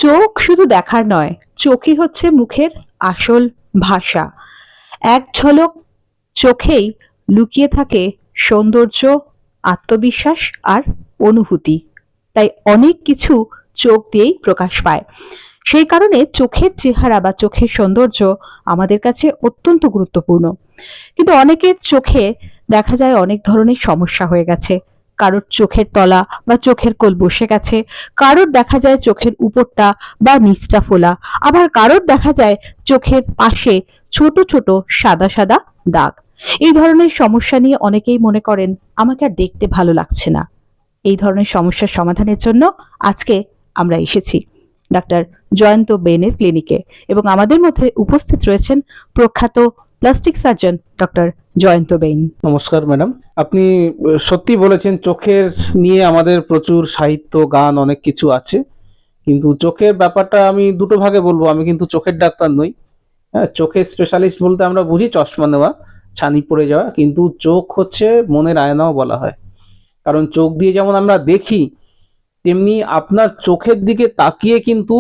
চোখ শুধু দেখার নয়, চোখই হচ্ছে মুখের আসল ভাষা। এক ঝলক চোখেই লুকিয়ে থাকে সৌন্দর্য, আত্মবিশ্বাস আর অনুভূতি। তাই অনেক কিছু চোখ দিয়েই প্রকাশ পায়। সেই কারণে চোখের চেহারা বা চোখের সৌন্দর্য আমাদের কাছে অত্যন্ত গুরুত্বপূর্ণ। কিন্তু অনেকের চোখে দেখা যায় অনেক ধরনের সমস্যা হয়ে গেছে। কারোর চোখের তলা বা চোখের কোল বসে গেছে, কারোর দেখা যায় চোখের উপরটা বা নিচটা ফোলা, আবার কারোর দেখা যায় চোখের পাশে ছোট ছোট সাদা সাদা দাগ। এই ধরনের সমস্যা নিয়ে অনেকেই মনে করেন আমাকে আর দেখতে ভালো লাগছে না। এই ধরনের সমস্যার সমাধানের জন্য আজকে আমরা এসেছি ডাক্তার জয়ন্ত বেনের ক্লিনিকে, এবং আমাদের মধ্যে উপস্থিত রয়েছেন প্রখ্যাত plastic surgeon doctor Jayanta Ben. নমস্কার ম্যাডাম, আপনি সত্যি বলেছেন, চোখের নিয়ে আমাদের প্রচুর সাহিত্য, গান, অনেক কিছু আছে। কিন্তু চোখের ব্যাপারটা আমি দুটো ভাগে বলবো। আমি কিন্তু চোখের ডাক্তার নই। হ্যাঁ, চোখের স্পেশালিস্ট বলতে আমরা বুঝি চশমা নেওয়া, ছানি পড়ে যাওয়া, কিন্তু চোখ হচ্ছে মনের আয়নাও বলা হয়। কারণ চোখ দিয়ে যেমন আমরা দেখি, তেমনি আপনার চোখের দিকে তাকিয়ে কিন্তু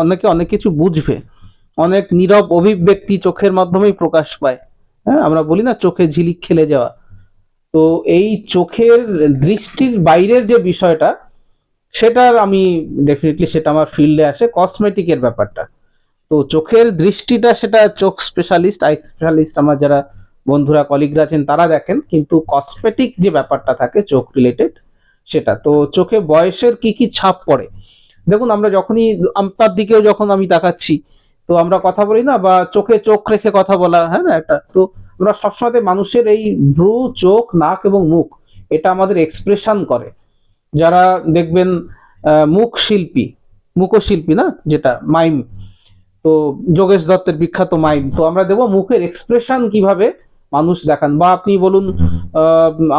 অনেকে অনেক কিছু বুঝবে। অনেক নীরব অভিব্যক্তি চোখের মাধ্যমেই প্রকাশ পায়। হ্যাঁ, আমরা বলি না চোখে ঝিলিক খেলে যাওয়া। তো এই চোখের দৃষ্টির বাইরের যে বিষয়টা, সেটার আমি ডেফিনেটলি সেটা আমার ফিল্ডে আসে, কসমেটিকের ব্যাপারটা। তো চোখের দৃষ্টিটা সেটা চোখ স্পেশালিস্ট, আই স্পেশালিস্ট আমার যারা বন্ধুরা কলিগরা আছেন তারা দেখেন, কিন্তু কসমেটিক যে ব্যাপারটা থাকে চোখ রিলেটেড, সেটা তো চোখে বয়সের কি কি ছাপ পড়ে। দেখুন, আমরা যখনই আপনার দিকেও যখন আমি তাকাচ্ছি, তো আমরা কথা বলি না, বা চোখে চোখ রেখে কথা বলা, হ্যাঁ না একটা, তো আমরা সবসময় মানুষের এই ভ্রু, চোখ, নাক এবং মুখ, এটা আমাদের এক্সপ্রেশন করে। যারা দেখবেন মুখ শিল্পী, মুখশিল্পী না, যেটা মাইম, তো যোগেশ দত্তের বিখ্যাত মাইম, তো আমরা দেখবো মুখের এক্সপ্রেশন কিভাবে মানুষ দেখান। বা আপনি বলুন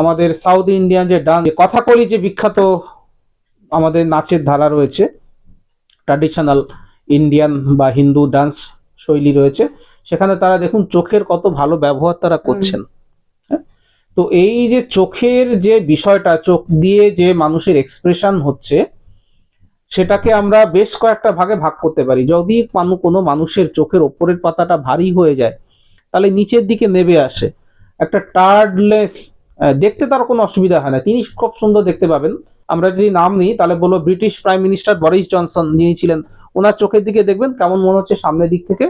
আমাদের সাউথ ইন্ডিয়ান যে ডান্স, কথাকলি যে বিখ্যাত আমাদের নাচের ধারা রয়েছে, ট্র্যাডিশনাল ইন্ডিয়ান বা হিন্দু ডান্স শৈলী রয়েছে, সেখানে তারা দেখুন চোখের কত ভালো ব্যবহার তারা করছেন। তো এই যে চোখের যে বিষয়টা, চোখ দিয়ে যে মানুষের এক্সপ্রেশন হচ্ছে, সেটাকে আমরা বেশ কয়েকটা ভাগে ভাগ করতে পারি। যদি কোনো মানুষের চোখের ওপরের পাতাটা ভারী হয়ে যায়, তাহলে নিচের দিকে নেমে আসে, একটা টার্ডলেস, দেখতে তার কোনো অসুবিধা হয় না, তিনি খুব সুন্দর দেখতে পাবেন। আমরা যদি নাম নিই তাহলে বলবো British prime minister Boris Johnson, যিনি ছিলেন, ওনার চোখের দিকে দেখবেন কেমন মনে হচ্ছে সামনের দিক থেকে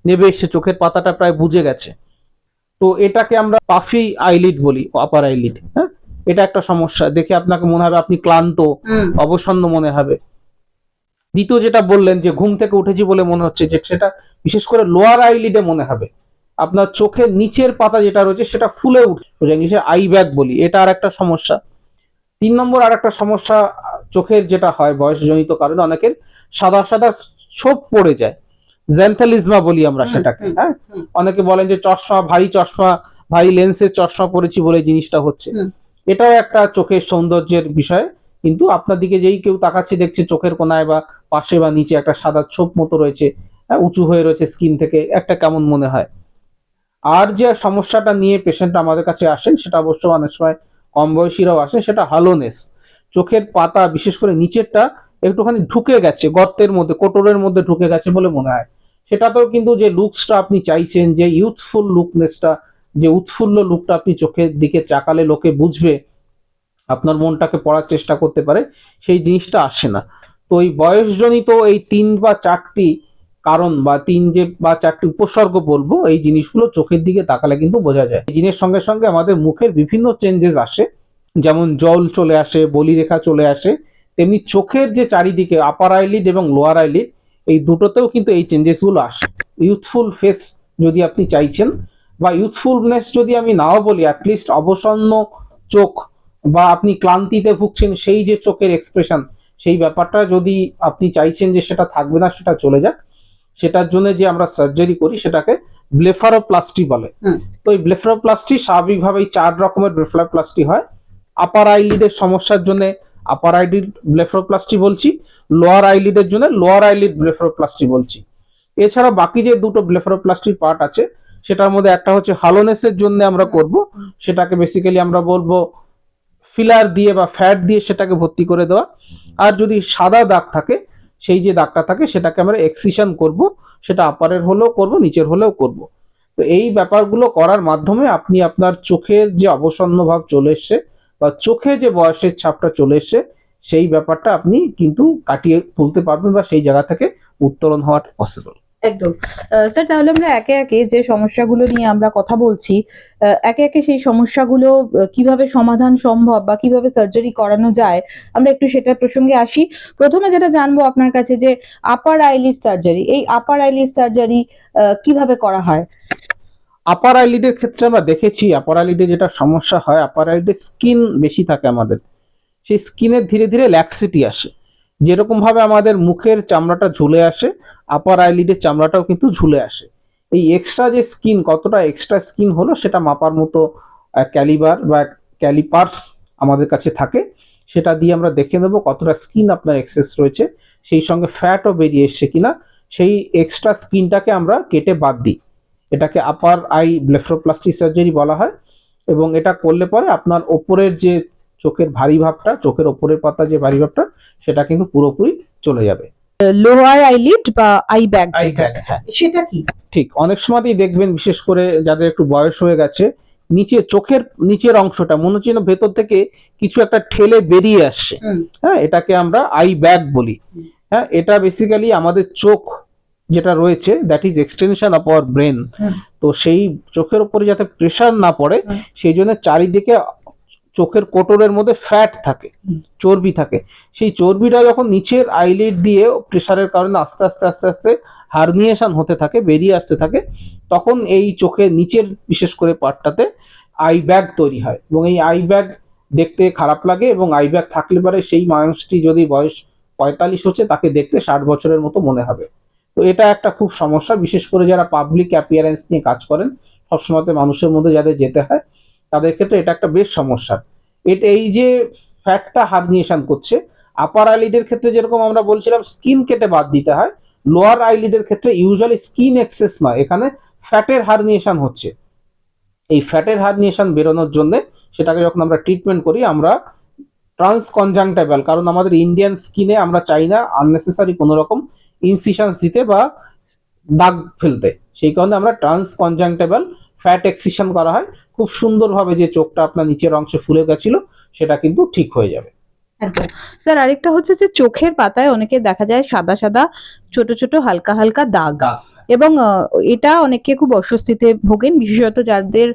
নেমে এসে চোখের পাতাটা প্রায় বুঝে গেছে। তো এটাকে আমরা পাফি আইলিড বলি, আপার আইলিড। হ্যাঁ, এটা একটা সমস্যা, দেখে আপনাকে মনে হবে আপনি ক্লান্ত, অবসন্ন মনে হবে। দ্বিতীয় যেটা বললেন যে ঘুম থেকে উঠেছি বলে মনে হচ্ছে, যে সেটা বিশেষ করে লোয়ার আইলিডে মনে হবে। আপনার চোখের নিচের পাতা যেটা রয়েছে সেটা ফুলে উঠছে, ইংলিশে আই ব্যাগ বলি, এটা আর একটা সমস্যা। 3 নম্বর আর একটা সমস্যা চোখের যেটা হয় বয়সজনিত কারণে, অনেকের সাদা সাদা ছোপ পড়ে যায়, জ্যান্থালিজমা বলি আমরা সেটাকে। হ্যাঁ, অনেকে বলেন যে চশমা, ভারী লেন্সের চশমা পরেছি বলে জিনিসটা হচ্ছে। এটাও একটা চোখের সৌন্দর্যের বিষয়। কিন্তু আপনার দিকে যেই কেউ তাকাচ্ছে, দেখছে চোখের কোনায় বা পাশে বা নিচে একটা সাদা ছোপ মতো রয়েছে, উঁচু হয়ে রয়েছে স্কিন থেকে, একটা কেমন মনে হয়। আর যে সমস্যাটা নিয়ে পেশেন্ট আমাদের কাছে আসেন, সেটা অবশ্য অনেক সময় কম বয়সীরাও আসে, সেটা হালোনেস। চোখের পাতা বিশেষ করে নিচেরটা একটুখানি ঢুকে গেছে, গর্তের মধ্যে, কোটরের মধ্যে ঢুকে গেছে বলে মনে হয়। সেটাতেও কিন্তু যে লুকসটা আপনি চাইছেন, যে ইউথফুল লুকনেসটা, যে উৎফুল্ল লুকটা আপনি চোখের দিকে চাকালে লোকে বুঝবে, আপনার মনটাকে পড়ার চেষ্টা করতে পারে, সেই জিনিসটা আসে না। তো এই বয়সজনিত এই 3 বা 4টি কারণ, বা 4টি উপসর্গ বলবো, এই জিনিসগুলো চোখের দিকে তাকালে কিন্তু বোঝা যায়। এই জিনিসের সঙ্গে সঙ্গে আমাদের মুখের বিভিন্ন চেঞ্জেস আসে, যেমন জল চলে আসে, বলিরেখা চলে আসে, তেমনি চোখের যে চারিদিকে আপার আইলিড এবং লোয়ার আইলিড, এই দুটোতেও কিন্তু এই চেঞ্জেস গুলো আসে। ইউথফুল ফেস যদি আপনি চাইছেন, বা ইউথফুলনেস যদি আমি নাও বলি, অ্যাটলিস্ট অবসন্ন চোখ, বা আপনি ক্লান্তিতে ভুগছেন, সেই যে চোখের এক্সপ্রেশন, সেই ব্যাপারটা যদি আপনি চাইছেন যে সেটা থাকবে না, সেটা চলে যাক, সেটার জন্য যে আমরা সার্জারি করি সেটাকে ব্লেফারোপ্লাস্টি বলে। তো এই ব্লেফারোপ্লাস্টি স্বাভাবিকভাবেই 4 রকমের ব্লেফারোপ্লাস্টি হয়। আপার আইলিডের সমস্যার জন্য আপার আইলিড ব্লেফারোপ্লাস্টি বলছি, লোয়ার আইলিডের জন্য লোয়ার আইলিড ব্লেফারোপ্লাস্টি বলছি। এছাড়া বাকি যে দুটো ব্লেফারোপ্লাস্টির পার্ট আছে, সেটার মধ্যে একটা হচ্ছে হালোনেসের জন্য আমরা করব, সেটাকে বেসিক্যালি আমরা বলবো ফিলার দিয়ে বা ফ্যাট দিয়ে সেটাকে ভর্তি করে দেওয়া। আর যদি সাদা দাগ থাকে, সেই যে দাগটা থাকে সেটাকে আমরা এক্সিশন করব, সেটা আপারের হলেও করব, নিচের হলেও করব। তো এই ব্যাপারগুলো করার মাধ্যমে আপনি আপনার চোখের যে অবসন্ন ভাব চলে এসছে বা চোখে যে বয়সের ছাপটা চলে এসছে সেই ব্যাপারটা আপনি কিন্তু কাটিয়ে তুলতে পারবেন বা সেই জায়গা থেকে উত্তরণ হওয়াটা পসিবল। একদম। স্যার, তাহলে আমরা একে একে যে সমস্যাগুলো নিয়ে আমরা কথা বলছি, একে একে সেই সমস্যাগুলো কিভাবে সমাধান সম্ভব বা কিভাবে সার্জারি করানো যায়, আমরা একটু সেটা প্রসঙ্গে আসি। প্রথমে যেটা জানবো আপনার কাছে যে আপার আইলিড সার্জারি, এই আপার আইলিড সার্জারি কিভাবে করা হয়? আপার আইলিডের ক্ষেত্রে আমরা দেখেছি আপার আইলিডে যেটা সমস্যা হয়, আপার আইলিডে স্কিন বেশি থাকে আমাদের, সেই স্কিনের ধীরে ধীরে ল্যাক্সিটি আসে। যেরকম ভাবে আমাদের মুখের চামড়াটা ঝুলে আসে, আপার আইলিডের চামড়াটাও কিন্তু ঝুলে আসে। এই এক্সট্রা যে স্কিন, কতটা এক্সট্রা স্কিন হলো সেটা মাপার মতো ক্যালিবার বা ক্যালিপার্স আমাদের কাছে থাকে। সেটা দিয়ে আমরা দেখে নেবো কতটা স্কিন আপনার এক্সেস রয়েছে, সেই সঙ্গে ফ্যাটও বেরিয়ে এসছে কিনা। সেই এক্সট্রা স্কিনটাকে আমরা কেটে বাদ দিই। এটাকে আপার আই ব্লেফারোপ্লাস্টি সার্জারি বলা হয়। এবং এটা করলে পরে আপনার ওপরের যে চোখের ভারী ভাবটা, চোখের ওপরের পাতা যে ভারী ভাবটা, সেটা কিন্তু পুরোপুরি চলে যাবে। লোয়ার আইলিড বা আই ব্যাগ, হ্যাঁ, সেটা কি? ঠিক। অনেক সময়তেই দেখবেন, বিশেষ করে যাদের একটু বয়স হয়ে গেছে, নিচে চোখের নিচের অংশটা মনে হচ্ছে না ভেতর থেকে কিছু একটা ঠেলে বেরিয়ে আসছে। হ্যাঁ, এটাকে আমরা আই ব্যাগ বলি। হ্যাঁ, এটা বেসিক্যালি আমাদের চোখ যেটা রয়েছে, that is extension of our brain. তো সেই চোখের উপরে যাতে প্রেসার না পড়ে সেই জন্য চারিদিকে চোখের কোটরের মধ্যে ফ্যাট থাকে, চর্বি থাকে। সেই চর্বিটা যখন নিচের আইলিড দিয়ে প্রেসারের কারণে আস্তে আস্তে আস্তে আস্তে হার্নিয়েশন হতে থাকে, বেরিয়ে আসতে থাকে, তখন এই চোখের নিচের বিশেষ করে পার্টটাতে আই ব্যাগ তৈরি হয়। এবং এই আই ব্যাগ দেখতে খারাপ লাগে, এবং আই ব্যাগ থাকলে পরে সেই মানুষটি যদি বয়স 45 হচ্ছে, তাকে দেখতে 60 বছরের মতো মনে হবে। তো এটা একটা খুব সমস্যা, বিশেষ করে যারা পাবলিক অ্যাপিয়ারেন্স নিয়ে কাজ করেন, সবসময় মানুষের মধ্যে যাদের যেতে হয়, তাদের ক্ষেত্রে এটা একটা বেশ সমস্যা। এই যে ফ্যাটটা হার্নিয়েশন করছে, আপার আইলিডের ক্ষেত্রে যেরকম আমরা বলছিলাম স্কিন কেটে বাদ দিতে হয়, লোয়ার আইলিডের ক্ষেত্রে ইউজুয়ালি স্কিন এক্সেস নয়, এখানে ফ্যাটের হার্নিয়েশন হচ্ছে। এই ফ্যাটের হার্নিয়েশন বেরোনোর জন্য সেটাকে যখন আমরা ট্রিটমেন্ট করি, আমরা ট্রান্সকনজাংটিভাল, কারণ আমাদের ইন্ডিয়ান স্কিনে আমরা চাই না আননেসেসারি কোনো রকম ইনসিশনস দিতে বা দাগ ফেলতে, সেই কারণে আমরা ট্রান্সকনজাংটিভাল ফ্যাট এক্সিশন করা হয়। খুব সুন্দরভাবে যে চোখটা আপনার নিচের অংশে ফুলে গেছিল সেটা কিন্তু ঠিক হয়ে যাবে। স্যার, আরেকটা হচ্ছে যে চোখের পাতায় অনেকে দেখা যায় সাদা সাদা ছোট ছোট হালকা হালকা দাগ, এবং এটা অনেকে খুব অস্বস্তিতে ভোগেন, বিশেষত যাদের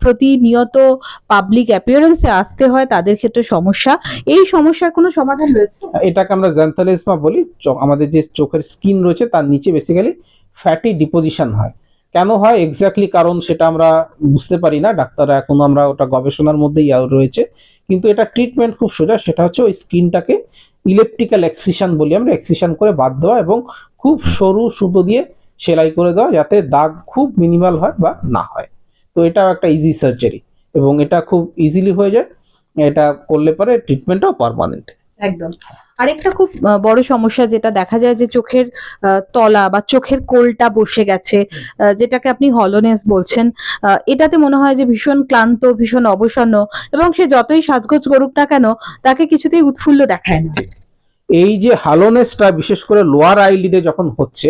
প্রতিনিয়ত পাবলিক অ্যাপিয়ারেন্সে আসতে হয় তাদের ক্ষেত্রে সমস্যা। এই সমস্যার কোনো সমাধান রয়েছে? এটাকে আমরা জ্যান্থালিজমা বলি। আমাদের যে চোখের স্কিন রয়েছে তার নিচে বেসিক্যালি ফ্যাটি ডিপোজিশন হয়। কেন হয় এক্স্যাক্টলি কারণ সেটা আমরা বুঝতে পারি না, ডাক্তাররা এখনো, আমরা ওটা গবেষণার মধ্যেই রয়েছে। কিন্তু এটা ট্রিটমেন্ট খুব সোজা, সেটা হচ্ছে ওই স্কিনটাকে ইলেকট্রিক্যাল এক্সিশন বলি আমরা, এক্সিশন করে বাদ দেওয়া এবং খুব সরু সুতো দিয়ে সেলাই করে দেওয়া, যাতে দাগ খুব মিনিমাল হয় বা না হয়। তো এটাও একটা ইজি সার্জারি এবং এটা খুব ইজিলি হয়ে যায়। এটা করলে পরে ট্রিটমেন্টটাও পার্মানেন্ট। একদম। আরেকটা খুব বড় সমস্যা যেটা দেখা যায় যে চোখের তলা বা চোখের কোলটা বসে গেছে, যেটাকে আপনি হলোনেস বলছেন। এটাতে মনে হয় যে ভীষণ ক্লান্ত, ভীষণ অবসন্ন, এবং সে যতই সাজগোজ করুক না কেন তাকে কিছুতেই উৎফুল্ল দেখায় না। এই যে হলোনেসটা বিশেষ করে লোয়ার আইলিডে যখন হচ্ছে,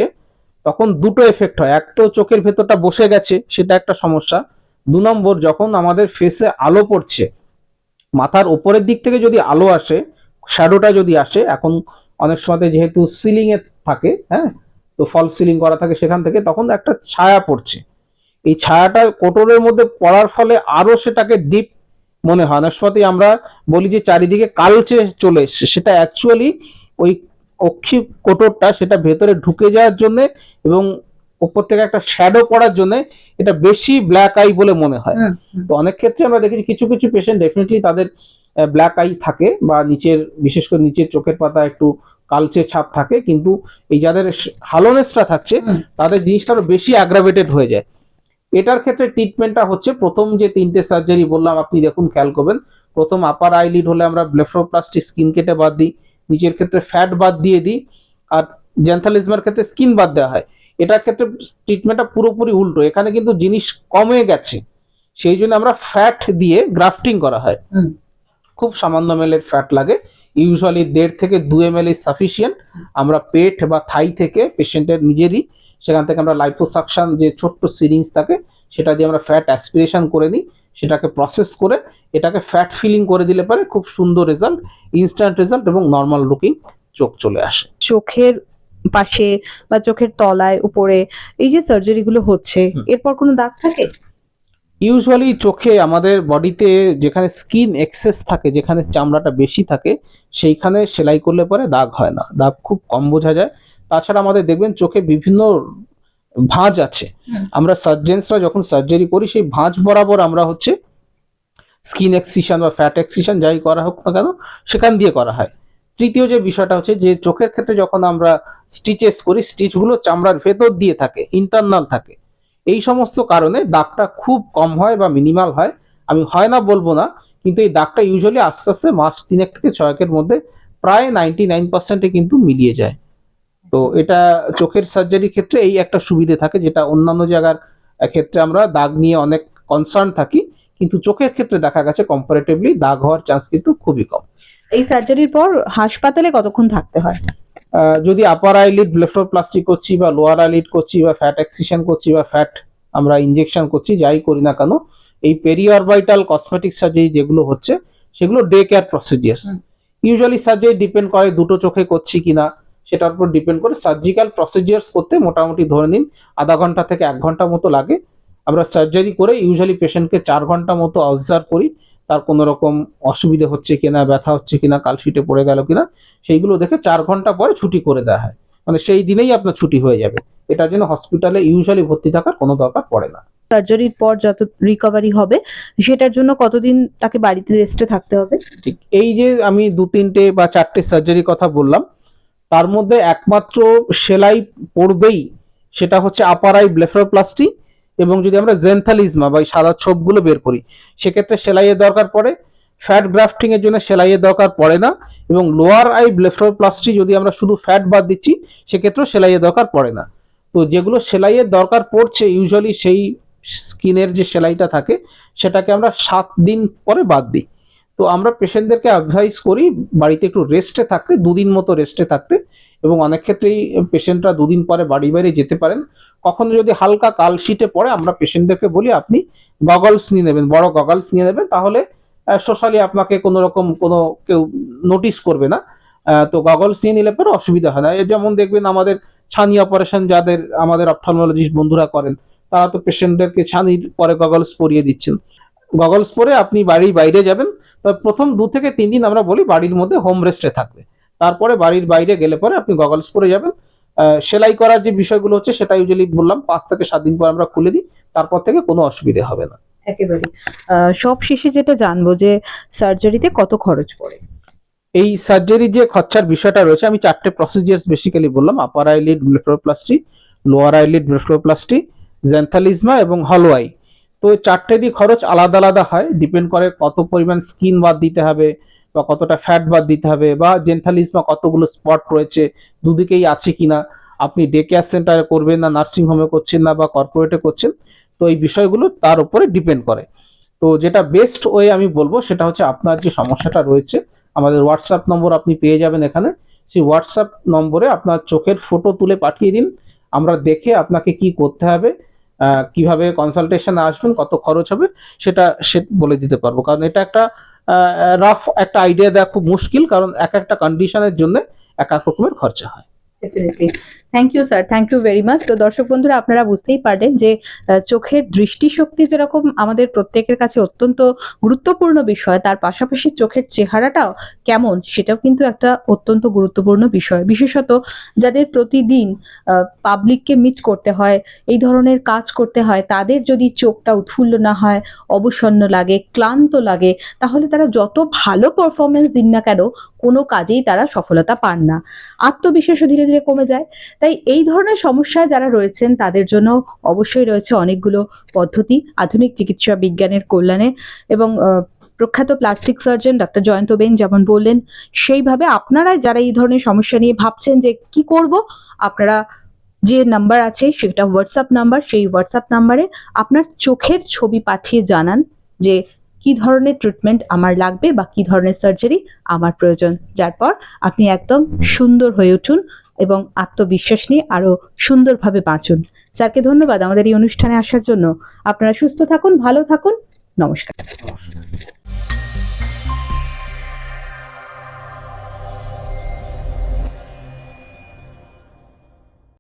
তখন দুটো এফেক্ট হয়। এক তো চোখের ভেতরটা বসে গেছে, সেটা একটা সমস্যা। 2 নম্বর, যখন আমাদের ফেসে আলো পড়ছে, মাথার ওপরের দিক থেকে যদি আলো আসে, শ্যাডোটা যদি আসে, এখন অনেক সময় যেহেতু সিলিং এ থাকে, হ্যাঁ, তো ফল সিলিং করা থাকে সেখান থেকে, তখন একটা ছায়া পড়ছে। এই ছায়াটা কোটরের মধ্যে পড়ার ফলে আরো সেটাকে ডিপ মনে হয়। অনেক সময় আমরা বলি যে চারিদিকে কালচে চলে এসছে, সেটা অ্যাকচুয়ালি ওই অক্ষি কোটরটা সেটা ভেতরে ঢুকে যাওয়ার জন্য এবং উপর থেকে একটা শ্যাডো পড়ার জন্য এটা বেশি ব্ল্যাক আই বলে মনে হয়। তো অনেক ক্ষেত্রে আমরা দেখেছি কিছু কিছু পেশেন্ট ডেফিনেটলি তাদের ব্ল্যাক আই থাকে বা নিচের, বিশেষ করে নিচের চোখের পাতা একটু কালচে ছাপ থাকে, কিন্তু এই যাদের হালোনেসটা থাকছে তাদের জিনিসটা আরো বেশি অ্যাগ্রাভেটেড হয়ে যায়। এটার ক্ষেত্রে ট্রিটমেন্টটা হচ্ছে, প্রথম যে 3টে সার্জারি বললাম, আপনি দেখুন খেয়াল করবেন, প্রথম আপার আইলিড হলে আমরা ব্লেফারোপ্লাস্টি স্কিন কেটে বাদ দিই, নিচের ক্ষেত্রে ফ্যাট বাদ দিয়ে দিই, আর জ্যান্থালিজমার ক্ষেত্রে স্কিন বাদ দেওয়া হয়। এটার ক্ষেত্রে ট্রিটমেন্টটা পুরোপুরি উল্টো, এখানে কিন্তু জিনিস কমে গেছে, সেই জন্য আমরা ফ্যাট দিয়ে গ্রাফটিং করা হয়। খুব সামান্য মেলের ফ্যাট লাগে, ইউজুয়ালি 1.5 থেকে 2 ml ইজ সাফিসিয়েন্ট। আমরা পেট বা থাই থেকে পেশেন্টের নিজেরই সেখান থেকে আমরা লাইপোসাকশন যে ছোট্ট সিরিঞ্জ থাকে সেটা দিয়ে আমরা ফ্যাট অ্যাসপিরেশন করে নিই, সেটাকে প্রসেস করে এটাকে ফ্যাট ফিলিং করে দিলে পরে খুব সুন্দর রেজাল্ট, ইনস্ট্যান্ট রেজাল্ট এবং নর্মাল লুকিং চোখ চলে আসে। চোখের পাশে বা চোখের তলায় উপরে এই যে সার্জারি গুলো হচ্ছে, এরপর কোনো দাগ থাকে? ইউজুয়ালি চোখে আমাদের বডিতে যেখানে স্কিন এক্সেস থাকে, যেখানে চামড়াটা বেশি থাকে, সেইখানে সেলাই করলে পরে দাগ হয় না, দাগ খুব কম বোঝা যায়। তাছাড়া আমাদের দেখবেন চোখে বিভিন্ন ভাঁজ আছে, আমরা সার্জেন্সরা যখন সার্জারি করি সেই ভাঁজ বরাবর আমরা হচ্ছে স্কিন এক্সিশন বা ফ্যাট এক্সিশন যাই করা হোক না কেন সেখান দিয়ে করা হয়। তৃতীয় যে বিষয়টা হচ্ছে যে চোখের ক্ষেত্রে যখন আমরা স্টিচেস করি, স্টিচগুলো চামড়ার ভেতর দিয়ে থাকে, ইন্টারনাল থাকে, এই সমস্ত কারণে দাগটা খুব কম হয় বা মিনিমাল হয়। আমি হয় না বলবো না, কিন্তু এই দাগটা ইউজুয়ালি আস্তে আস্তে মাস 3 থেকে 6 মধ্যে প্রায় 99% কিন্তু মিলিয়ে যায়। তো এটা চোখের সার্জারির ক্ষেত্রে এই একটা সুবিধে থাকে, যেটা অন্যান্য জায়গার ক্ষেত্রে আমরা দাগ নিয়ে অনেক কনসার্ন থাকি, কিন্তু চোখের ক্ষেত্রে দেখা গেছে কম্পারেটিভলি দাগ হওয়ার চান্স কিন্তু খুবই কম। এই সার্জারির পর হাসপাতালে কতক্ষণ থাকতে হয়? যদি আপার আইলিড ব্লেফারোপ্লাস্টি করছি বা লোয়ার আইলিড করছি বা ফ্যাট এক্সিশন করছি বা ফ্যাট আমরা ইনজেকশন করছি, যাই করি না কেন, এই পেরিঅরবাইটাল কসমেটিক সার্জারি যেগুলো হচ্ছে সেগুলো day care procedures. Usually surgery depend করে দুটো চোখে করছি কিনা, সেটার উপর ডিপেন্ড করে। সার্জিক্যাল প্রসিডিয়ার্স করতে মোটামুটি ধরে নিন আধা ঘন্টা থেকে 1 ঘন্টা মতো লাগে। আমরা সার্জারি করে ইউজুয়ালি পেশেন্টকে 4 ঘন্টা মতো অবজার্ভ করি, তার কোনো রকম অসুবিধা হচ্ছে কিনা, ব্যথা হচ্ছে কিনা, কালশিটে পড়ে গেল কিনা, সেইগুলো দেখে 4 ঘন্টা পরে ছুটি করে দেওয়া হয়। মানে সেই দিনেই আপনার ছুটি হয়ে যাবে, এটার জন্য হসপিটালে ইউজুয়ালি ভর্তি থাকার কোনো দরকার পড়ে না। সার্জারির পর যত রিকভারি হবে সেটার জন্য কতদিন তাকে বাড়িতে রেস্টে থাকতে হবে? ঠিক এই যে আমি 2-3টে বা 4টে সার্জারি কথা বললাম, তার মধ্যে একমাত্র সেলাই পড়বেই সেটা হচ্ছে আপার আই ব্লেফারোপ্লাস্টি, এবং যদি আমরা জেন্থালিজমা বা সাদা ছোপগুলো বের করি সেক্ষেত্রে সেলাইয়ের দরকার পড়ে। ফ্যাট গ্রাফটিং এর জন্য সেলাইয়ের দরকার পড়ে না, এবং লোয়ার আই ব্লেফারোপ্লাস্টি যদি আমরা শুধু ফ্যাট বাদ দিচ্ছি সেক্ষেত্রেও সেলাইয়ের দরকার পড়ে না। তো যেগুলো সেলাইয়ের দরকার পড়ছে ইউজুয়ালি সেই স্কিনের যে সেলাইটা থাকে সেটাকে আমরা 7 দিন পরে বাদ দিই। তো আমরা পেশেন্টদেরকে অ্যাডভাইস করি বাড়িতে একটু রেস্টে থাকতে, 2 দিন মতো রেস্টে থাকতে, এবং অনেক ক্ষেত্রেই পেশেন্টরা 2 দিন পরে বাড়ি বাইরে যেতে পারেন। কখনো যদি হালকা কালশিটে পড়ে আমরা পেশেন্টদেরকে বলি আপনি গগলস নিয়ে নেবেন, বড় গগলস নিয়ে নেবেন, তাহলে সোশ্যালি আপনাকে কোনো রকম কোনো কেউ নোটিস করবে না। তো গগলস নিয়ে নিলে পরে অসুবিধা হয় না। যেমন দেখবেন আমাদের ছানি অপারেশন যাদের আমাদের অপথলমোলজিস্ট বন্ধুরা করেন, তারা তো পেশেন্টদেরকে ছানির পরে গগলস পরিয়ে দিচ্ছেন। গগলস পরে আপনি বাড়ির বাইরে যাবেন, তবে প্রথম 2 থেকে 3 দিন আমরা বলি বাড়ির মধ্যে হোম রেস্টে থাকবে, তারপরে বাড়ির বাইরে গেলে পরে আপনি গগলস পরে যাবেন। সেলাই করার যে বিষয়গুলো হচ্ছে সেটা ইউজুয়ালি বললাম 5 থেকে 7 দিন পর আমরা খুলে দিই, তারপর থেকে কোনো অসুবিধা হবে না। একেবারে সব শেষে যেটা জানবো যে সার্জারিতে কত খরচ পড়ে? এই সার্জারির যে খরচার বিষয়টা রয়েছে, আমি 4টে প্রসিডিয়ার্স বেসিক্যালি বললাম, upper eyelid blepharoplasty, lower eyelid blepharoplasty, xanthelasma এবং হলো আই। তো এই 4টেরই খরচ আলাদা আলাদা হয়, ডিপেন্ড করে কত পরিমাণ স্কিন বাদ দিতে হবে বা কতটা ফ্যাট বাদ দিতে হবে, বা জেন্থালিজমা কতগুলো স্পট রয়েছে, দুদিকেই আছে কিনা, আপনি ডে কেয়ার সেন্টারে করবেন না নার্সিং হোমে করছেন না বা কর্পোরেটে করছেন, তো এই বিষয়গুলো তার উপরে ডিপেন্ড করে। তো যেটা বেস্ট ওয়ে আমি বলবো সেটা হচ্ছে আপনার যে সমস্যাটা রয়েছে আমাদের হোয়াটসঅ্যাপ নম্বর আপনি পেয়ে যাবেন এখানে, সেই হোয়াটসঅ্যাপ নম্বরে আপনার চোখের ফটো তুলে পাঠিয়ে দিন, আমরা দেখে আপনাকে কি করতে হবে, কিভাবে কনসালটেশনে আসবেন, কত খরচ হবে সেটা বলে দিতে পারবো। কারণ এটা একটা রাফ একটা আইডিয়া দেওয়া খুব মুশকিল, কারণ এক একটা কন্ডিশনের জন্য এক এক রকমের খরচা হয়। Definitely. Thank you sir, thank you very much. তো দর্শক বন্ধুরা, আপনারা বুঝতেই পারলেন যে চোখের দৃষ্টিশক্তি যেরকম আমাদের প্রত্যেকের কাছে অত্যন্ত গুরুত্বপূর্ণ বিষয়, তার পাশাপাশি চোখের চেহারাটাও কেমন সেটাও কিন্তু একটা অত্যন্ত গুরুত্বপূর্ণ বিষয়। বিশেষত যাদের প্রতিদিন পাবলিককে মিট করতে হয়, এই ধরনের কাজ করতে হয়, তাদের যদি চোখটা উৎফুল্ল না হয়, অবসন্ন লাগে, ক্লান্ত লাগে, তাহলে তারা যত ভালো পারফরমেন্স দিন না কেন কোনো কাজেই তারা সফলতা পান না, আত্মবিশ্বাসও ধীরে ধীরে কমে যায়। তাই এই ধরনের সমস্যায় যারা রয়েছেন তাদের জন্য অবশ্যই রয়েছে অনেকগুলো পদ্ধতি আধুনিক চিকিৎসা বিজ্ঞানের কল্যাণে, এবং প্রখ্যাত plastic surgeon doctor Jayanta Ben যেমন বললেন, সেইভাবে আপনারা যারা এই ধরনের সমস্যা নিয়ে ভাবছেন যে কি করব, আপনারা যে নাম্বার আছে সেটা হোয়াটসঅ্যাপ নাম্বার, সেই হোয়াটসঅ্যাপ নাম্বারে আপনার চোখের ছবি পাঠিয়ে জানান যে কি ধরনের ট্রিটমেন্ট আমার লাগবে বা কি ধরনের সার্জারি আমার প্রয়োজন, যার পর আপনি একদম সুন্দর হয়ে উঠুন এবং আত্মবিশ্বাস নিয়ে আরো সুন্দরভাবে বাঁচুন। স্যারকে ধন্যবাদ আমাদের এই অনুষ্ঠানে আসার জন্য। আপনারা সুস্থ থাকুন, ভালো থাকুন, নমস্কার।